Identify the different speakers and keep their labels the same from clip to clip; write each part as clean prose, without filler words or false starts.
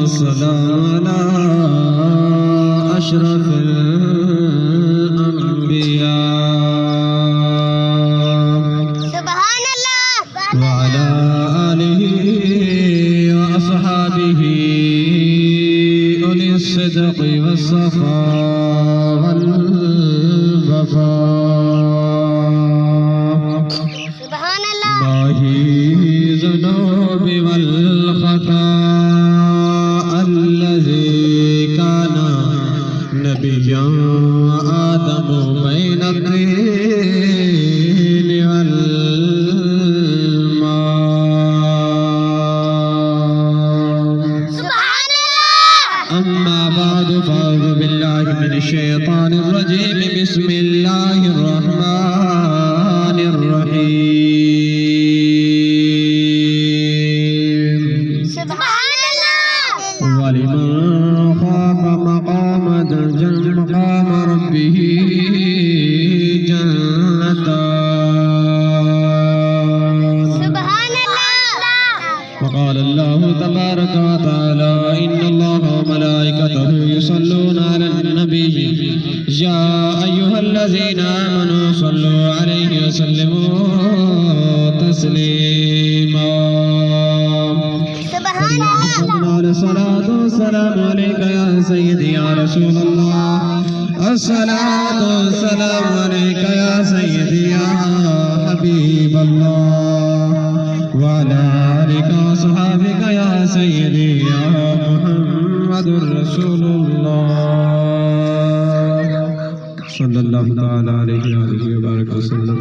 Speaker 1: والسلام على أشرف الأنبياء
Speaker 2: سبحان الله
Speaker 1: وعلى آله وأصحابه أولي الصدق والصفاء والوفاء
Speaker 2: سبحان الله
Speaker 1: باهي الذنوب والخطاء الذي كان نبيا آدم بين الطين والماء
Speaker 2: سبحان الله
Speaker 1: أما بعد فأعوذ بالله من الشيطان الرجيم بسم الله الرحمن الرحيم
Speaker 2: سبحان الله
Speaker 1: ولمن خاف مقام ربه جنتان
Speaker 2: سبحان الله
Speaker 1: وقال الله تبارك وتعالى إن الله وملائكته يصلون على النبي يا أيها الذين آمنوا صلوا عليه وسلموا تسليما
Speaker 2: سبحان الله
Speaker 1: الصلاة والسلام عليك يا سيدي يا رسول الله الصلاة والسلام عليك يا سيدي يا حبيب الله وعلى آلك وصحابك يا سيدي يا محمد رسول الله صلى الله تعالى عليه وآله وبارك وسلم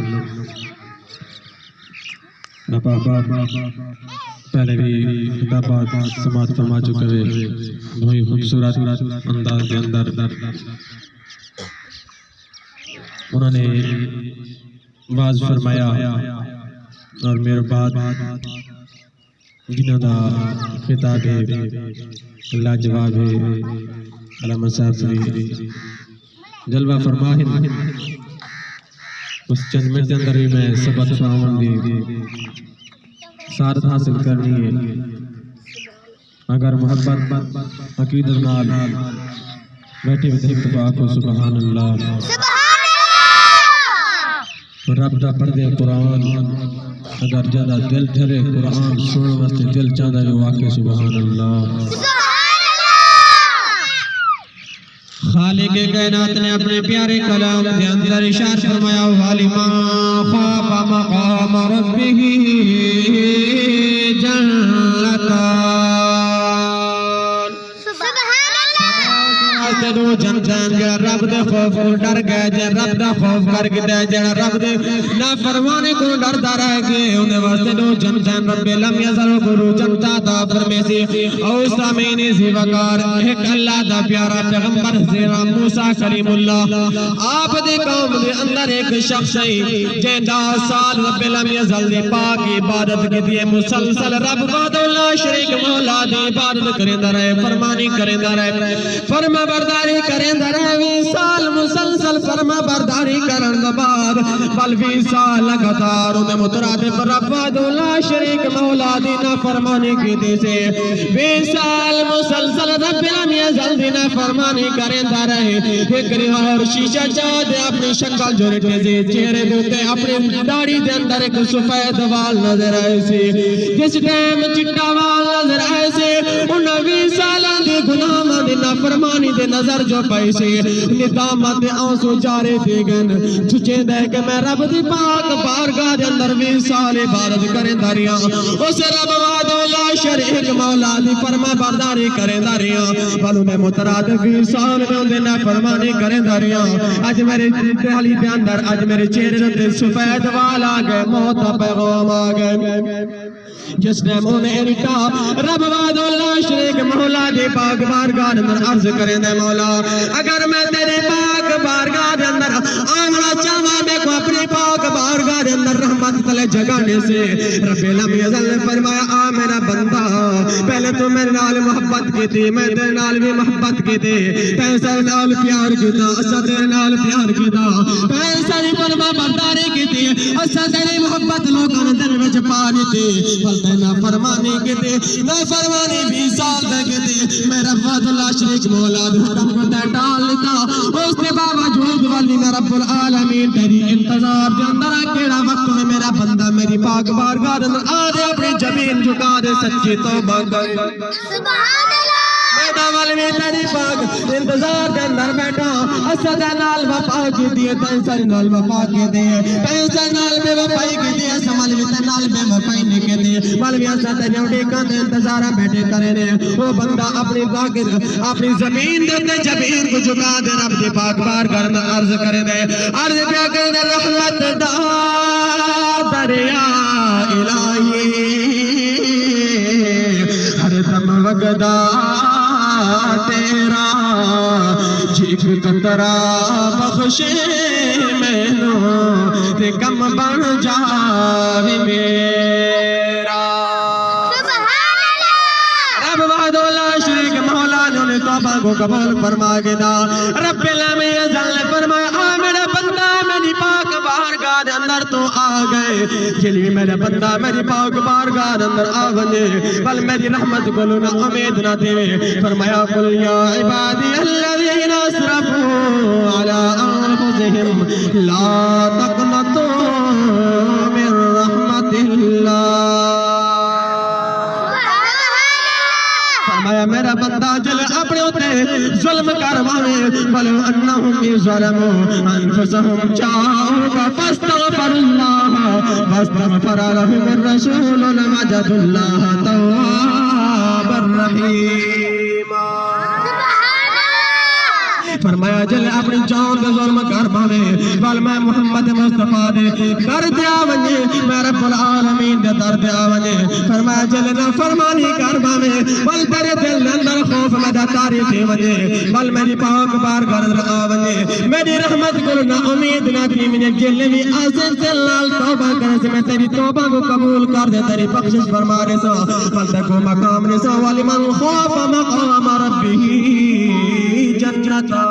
Speaker 1: پہلے بھی خطابات سماعت فرما چکے ہوئے بہت خوبصورت انداز کے اندر انہوں نے واز فرمایا اور میرے بعد جنہوں دا خطاب ہے لاجواب ہے علامہ صاحب سے جلوہ فرما ہے اس چند منٹ کے اندر ہی میں سبق فراہم دی سعادت حاصل کرنی ہے اگر محبت عقیدت نال بیٹھے ہوئے اتفاق کو سبحان اللہ رب دا پڑھدے قرآن اگر جادہ دل ڈھرے قرآن سننے واسطے دل چاہتا ہے واقع سبحان اللہ خالق کائنات نے اپنے پیارے کلام کے اندر ارشاد فرمایا وَلِمَنْ خَافَ مَقَامَ رَبِّهِ جَنَّتَانِ دو جنتان جڑا رب دے خوف کو ڈر گئے جے رب دا خوف کر گئے جڑا رب دے نافرمانی کو ڈردا رہ گئے اون واسطے دو جنتان رب لم یزل گرو جنتا دا فرمیسی او سامین سی وقار ایک اللہ دا پیارا پیغمبر حضرت موسی کلیم اللہ آپ دے قوم دے اندر ایک شخص ہے جے 10 سال رب لم یزل دی پاک عبادت کی مسلسل رب وحدہ لا شریک مولا دی عبادت کریندا رہے فرمانی کریندا رہے فرما برداری کریں درہ 20 سال مسلسل فرما برداری کرن بعد بل 20 سال لگاتار انہیں مترادف رب لا شریک مولا دینا فرمانی کی دیسے 20 سال مسلسل رب لم یزل دینا فرمانی کریں درہ ایک اور شیشہ چاہ دے اپنی شکل جو رٹے سے چہرے دوتے اپنی داڑی دے اندر ایک سفید وال نظر آئے سے جس ٹائم چٹا وال نظر آئے سے ان 20 سالان دے گناہ دینا فرمانی دے نظر جو پیسے ندامت آنسو جارے دے گن چھچے دے کہ میں رب دی پاک بارگاہ دے اندر 20 سال عبادت کریں داریاں اس رب وحدہ لا شریک مولا دی فرما برداری کریں داریاں بلو میں متراد 20 سال میں ان دینا فرمانی کریں داریاں آج میرے حالی دے اندر آج میرے چہرے دے سفید وال آگئے موت پیغام آگئے جس نے مونے رکھا رب وحدہ لا شریک مولا دی پاک بارگاہ دے اندر عرض کریں دے مولا اگر میں تیرے پاک بارگاہ دے اندر آمنا چاہاں میں کو اپنی پاک بارگاہ دے اندر رحمت تلے جگانے سے رب لم یزل نے فرمایا آ میرا بندہ پہلے تو میرے نال محبت کی تھی میں تیرے نال بھی محبت کی تھی پیسہ نال پیار کی تھا اسا تیرے نال پیار کی تھا پیسہ نہیں فرما برداری کی تھی اسا تیری محبت لوگوں نے دل وچ پانی تھی بلتے نہ فرمانی کی تھی نہ فرمانی 20 سال تک کی تھی میرا فضل لا شریک مولا دے حکم کو تے ٹال لتا اس کے باوجود والی میں رب العالمین تیری انتظار دے اندر کیڑا وقت میں میرا بندہ میری پاک بارگاہ دے اندر آ دے اپنی زمین جھکا دے سچی توبہ کر
Speaker 2: سبحان اللہ
Speaker 1: بیٹا والی میں تیری پاک انتظار دے اندر بیٹا اسد نال وفا کی دیئے تینسر نال وفا کی دیئے تینسر نال بے وفائی کی دیئے سمال میں تینال بے وفائی نہیں کی دیئے والوی اسد نیوٹی کان انتظارہ بیٹھے کرے نے وہ بندہ اپنی باقر اپنی زمین دے زمین کو جھکا دے رب دی پاک بار کرنا عرض کرے دے عرض پیا کرے دے رحمت دا دریا الہی ہر دم وگدا تیرا جھیک قطرہ بخشے مینوں تے کم بن جاوے میرا
Speaker 2: سبحان اللہ
Speaker 1: رب وحدہ لا شریک مولا نے توبہ کو قبول فرما کے دا رب العالمین ازل نے فرمایا آ میرا بندہ میری پاک بارگاہ دے اندر تو آ گئے جلی میرا بندہ میری پاک بارگاہ دے اندر آ گئے بل میری رحمت کو نہ امید نہ دے فرمایا قل یا عبادی الذین اسرفوا علی انفسہم لا تقنطوا من رحمت اللہ فرمایا میرا بندہ جل اپنے ہوتے ظلم کروانے بلو انہم ظلموا انفسہم جاؤگا فاستغفر اللہ فاستغفر لهم الرسول لوجد اللہ تواب الرحیم فرمایا جل اپنی جان دے ظلم کر پاوے بل میں محمد مصطفیٰ دے در دیا ونجے میں رب العالمین دے در دیا ونجے فرمایا جل نہ فرمانی کر پاوے بل تیرے دل اندر خوف میں دتاری تھی ونجے بل میری پاک بار گھر آ ونجے میری رحمت کو نہ امید نہ تھی میں جل بھی آسن سے لال توبہ کرے سے میں تیری توبہ کو قبول کر دے تیری بخشش فرما رے سو بل تکو مقام رے سو ولمن خوف مقام ربه جنتا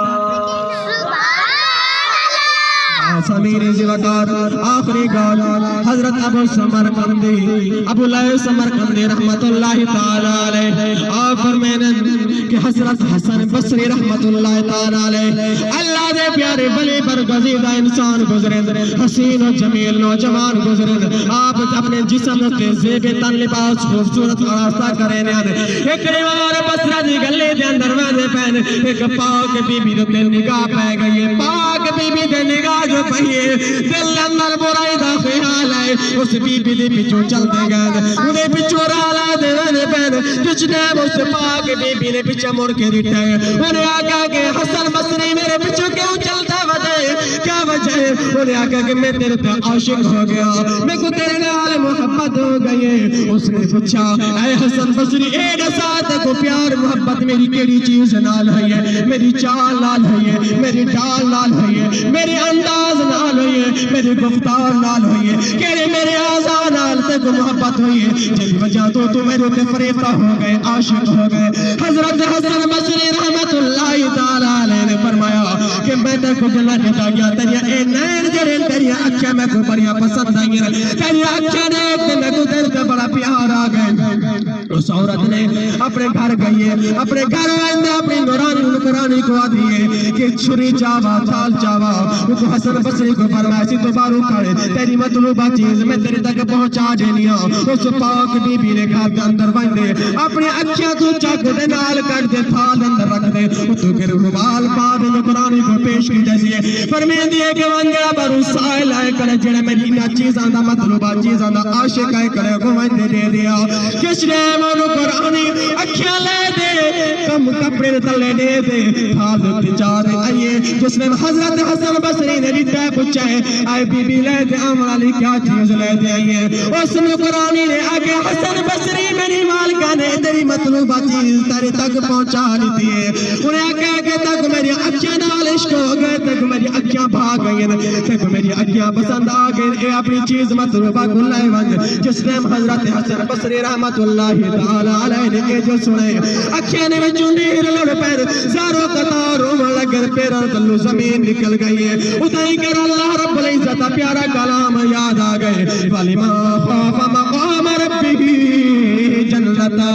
Speaker 1: سمیر زوکار آخری گال حضرت ابو سمرقندی ابو لائے سمرقندی رحمت اللہ تعالیٰ علیہ آپ فرمینن کہ حضرت حسن بصری رحمت اللہ تعالیٰ علیہ اللہ دے پیارے بلے پر گزیدہ انسان گزرن حسین و جمیل نوجوان گزرن آپ اپنے جسم کے زیب تن لباس خوبصورت آراستہ کریں ایک ریوار بصرہ دی گلے دے اندر ویدے پہن ایک پاک بی بی دے نگاہ پہ گئی پاک بی بی دے نگاہ جو پہیے دل اندر برائی دا خیال ہے اس بی بی دے پچھو چلتے گئے انہیں پچھو رالا دے وینے پہن کچھ نیم اس پاک بی بی نے پچھو مڑ کے دیتا ہے انہیں آگا کہ حسن بصری میرے پچھو کیوں چلتا وجہ کیا وجہ ہے انہیں آگا کہ میں تیرے تے عاشق ہو گیا میں کو تیرے نال محبت ہو گئی اس نے پوچھا اے حسن بصری اے ساتھ کو پیار محبت میری کیڑی چیز نال ہے میری چال نال ہے میری ڈال نال ہے میری انداز نال ہوئی ہے میری گفتار نال ہوئی ہے کہنے میرے آزان نال تے کو محبت ہوئی ہے جب وجہ تو میرے تے فریفتہ ہو گئے عاشق ہو گئے حضرت حسن بصری رحمت اللہ تعالیٰ علیہ نے فرمایا کہ میں تے کو جنت دیتا گیا تیریا اے نین جڑے تیریا اکھیاں میں کو بڑیا پسند آئی ہیں تیریا اکھیاں دیکھ تے میں کو تیرے تے بڑا پیار آ گئے اس عورت نے اپنے گھر گئی ہے اپنے گھر آئندے اپنی نورانی نکرانی کو آدھی ہے کہ چھری چاوا تھال چاوا وہ کو حسن بصری کو فرمایا سی تو بارو کھڑے تیری مطلوبہ چیز میں تیرے تک پہنچا دینیا اس پاک بی بی نے گھر کے اندر بندے اپنے اکھیاں تو چاک دے نال کٹ دے تھال اندر رکھ دے تو پھر حبال پا دے نکرانی کو پیش کی جیسی ہے فرمین دیئے کہ وانگیا بارو سائل آئے کرے جڑے میری نا چیزاں دا مطلوبہ چیزاں دا عاشق آئے کرے کو وانگے دے دیا کس نے مانو قرآنی اکھیاں لے دے کم کپڑے تلے دے دے تھال دے چار آئیے جس نے حضرت حسن بصری نے ریٹا پوچھا ہے آئے بی بی لے دے عمر علی کیا چیز لے دے آئیے اس نے قرآنی نے آگے حسن بصری میری مالکہ نے تیری مطلوبہ چیز تیرے تک پہنچا لیتی ہے انہیں آگے آگے تک میری اکھیاں نال عشق ہو گئے تک میری اکھیاں بھاگ گئی ہیں تک میری اکھیاں پسند آ گئی اے اپنی چیز مطلوبہ کو لائے ونج جس نے حضرت حسن بصری رحمت اللہ تعالیٰ علیہ نے کہ جو سنے اکھیاں نے میں چونیر لڑ پیر زارو قطاروں لگر پیرر تلو زمین نکل گئی ہے اتائی کر اللہ رب العزت پیارا کلام یاد آ گئے وَلِمَا خَافَ مَقَامَ رَبِّهِ جَنَّتَا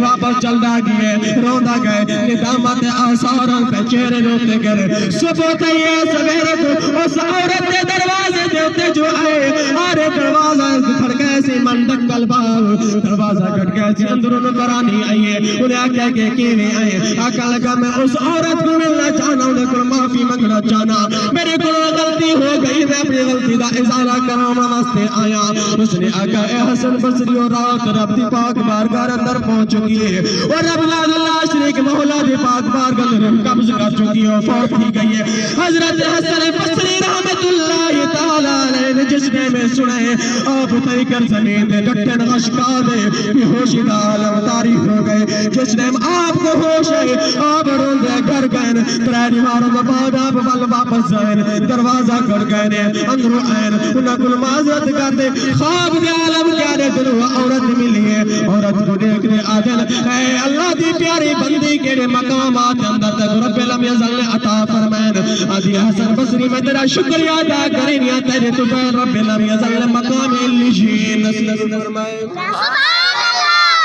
Speaker 1: واپس چلدا گئے روندا گئے ندامت آثاروں پہ چہرے روتے گئے صبح تیے سویرے کو اس عورت کے دروازے دیتے جو آئے آرے دروازہ کھڑکے سے من دکل باو دروازہ کھڑکے سے اندروں نکرانی آئیے انہیں آکھا کہ کیویں آئے آقا لگا میں اس عورت کو ملنا چاہنا انہیں کو معافی منگنا چاہنا میرے کو غلطی ہو گئی میں اپنی غلطی دا ازالہ کروں واسطے آیا اس نے آقا اے حسن بصری اور رات رب دی پاک بارگاہ اندر پہنچ چکی ہے اور رب اللہ شریک مولا دی پاک بارگاہ اندر قبض کر چکی ہے فوت ہی گئی ہے حضرت حسن بصری رحمت اللہ تعالی علیہ نے جس نے میں سنے آپ اتری کر زمین دے ڈٹن غشکا دے کہ ہوشی دا عالم تاریخ ہو گئے جس نے آپ کو ہوش ہے آپ رون دے گھر گئے ترائنی ماروں دا بعد آپ وال واپس جائیں دروازہ کر گئے اندروں آئین انہاں کل معذرت کر دے خواب دے عالم کیا دے دلو عورت ملی ہے عورت کو دیکھ دے آجل اے اللہ دی پیاری بندی کے مقامات اندر تک رب لم یزل نے عطا فرمائن آدھی حسن بصری میں تیرا شکریہ ادا کریں یا تیرے تو پہ رب لم یزل مقام اللجین نسل فرمائن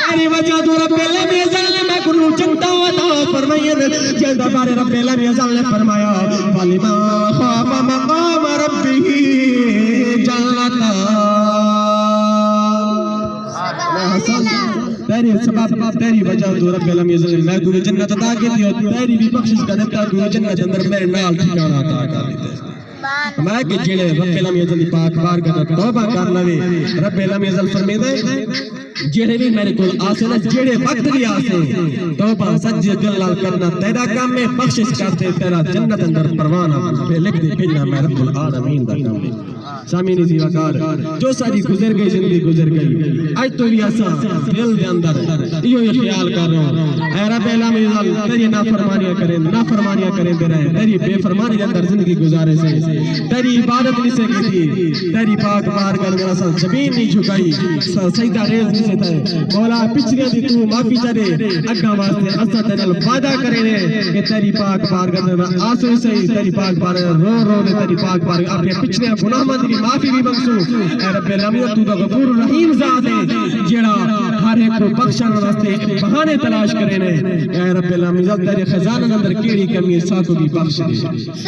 Speaker 1: تیری وجہ تو رب لم یزل میں کنو چنتا عطا فرمائن جلدہ بارے رب لم یزل نے فرمایا وَلِمَا خَافَ مَقَامَ رَبِّهِ جَنَّتَانِ میں حسن تیری سبب تیری وجہ تو رب لم یزل میں کو جنت عطا کی تھی اور تیری بھی بخشش کا دیتا کو جنت اندر میرے نال ٹھکانہ عطا کر دیتے میں کہ جڑے رب لم یزل پاک بارگاہ توبہ کر لوے رب لم یزل فرمے دے جڑے بھی میرے کول آسے نا جڑے وقت بھی آسے توبہ سچ دل نال کرنا تیرا کام میں بخشش کرتے تیرا جنت اندر پروانہ پہ لکھ دے بھیجنا میں رب العالمین دا کام ہے سامعین زی وقار جو ساری گزر گئی زندگی گزر گئی آج تو بھی ایسا دل دے اندر یہ خیال کر رہا ہوں اے رب العالمین تیری نافرمانیاں کریں دے رہے تیری بے فرمانی دے اندر زندگی گزارے سے تیری عبادت نہیں سے کی تھی تیری پاک بارگاہ میں اصل زمین نہیں جھکائی سجدہ ریز نہیں سے تھے مولا پچھلے دی تو معافی چاہے اگا واسطے اصل تیرے وعدہ کرے کہ تیری پاک بارگاہ میں آنسو سے تیری پاک بارگاہ رو رو دے تیری پاک بارگاہ اپنے پچھلے گناہ مند کی معافی بھی بخشو اے رب العالمین تو دا غفور رحیم ذات ہے جڑا ہر ایک کو بخشن واسطے بہانے تلاش کرے نے اے رب العالمین تیرے خزانہ اندر کیڑی کمی ہے ساتھ بھی بخش دے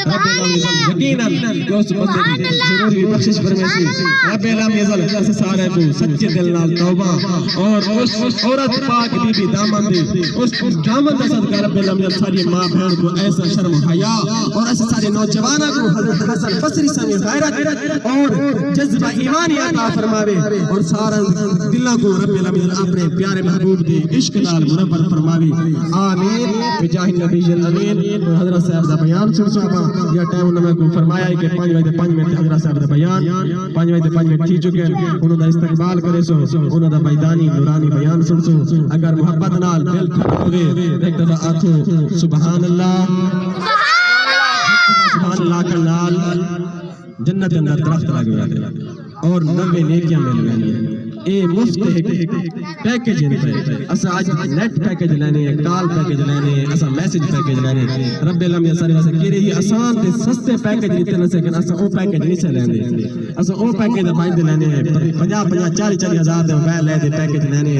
Speaker 1: رب العالمین یقینا دوست بندے ضرور بھی بخشش فرمائے رب العالمین اس سارے کو سچے دل نال توبہ اور اس عورت پاک بی بی دامن دے اس دامن دا صدقہ رب العالمین ساری ماں بہن کو ایسا شرم و حیا اور ایسے سارے نوجوانوں کو حضرت حسن بصری سے غیرت اور جذبہ ایمانی عطا فرماوے اور سارا دلوں کو رب العالمین اپنے پیارے محبوب دی عشق نال منور فرماوے آمین بجاہ نبی الامین حضرت صاحب دا بیان سن صحابہ یا ٹائم انہوں نے کو فرمایا ہے کہ 5 بجے 5 منٹ حضرت صاحب دا بیان 5 بجے 5 منٹ تھی چکے انہوں دا استقبال کرے سو انہوں دا بیدانی نورانی بیان سن سو اگر محبت نال دل ٹھنڈا ہوئے ایک دفعہ آنکھوں سبحان اللہ کا نال جنت اندر درخت لگ گیا اور 90 نیکیاں مل گئی اے مفت ایک پیکج ہے اسا آج نیٹ پیکج لینے کال پیکج لینے اسا میسج پیکج لینے رب العالمین سارے واسطے کیڑے ہی آسان تے سستے پیکج دیتے نہ سکن اسا او پیکج نہیں سے لیندے اسا او پیکج دا بائیں لینے 50 40 ہزار دے موبائل لے دے پیکج لینے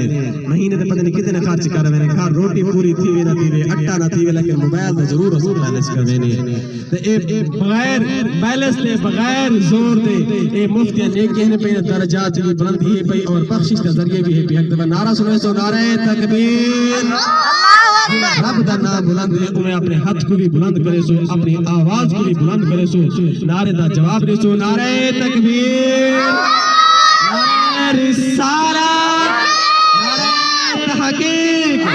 Speaker 1: مہینے تے پتہ نہیں کتنے خرچ کر رہے ہیں گھر روٹی پوری تھی وی نہ تھی اٹا نہ تھی لیکن موبائل تے ضرور اس بیلنس کر دینے تے اے بغیر بیلنس تے بغیر زور تے اے مفت نیکی نے پہ درجات کی بلندی ہے پئی اور بخشش کا ذریعہ بھی ہے ایک دفعہ نعرہ سنے سو نعرہ تکبیر رب دا نام بلند ہے انہیں اپنے ہاتھ کو بھی بلند کرے سو اپنی آواز کو بھی بلند کرے سو نعرے دا جواب دے سو نعرہ تکبیر نعرہ رسالت نعرہ تحقیق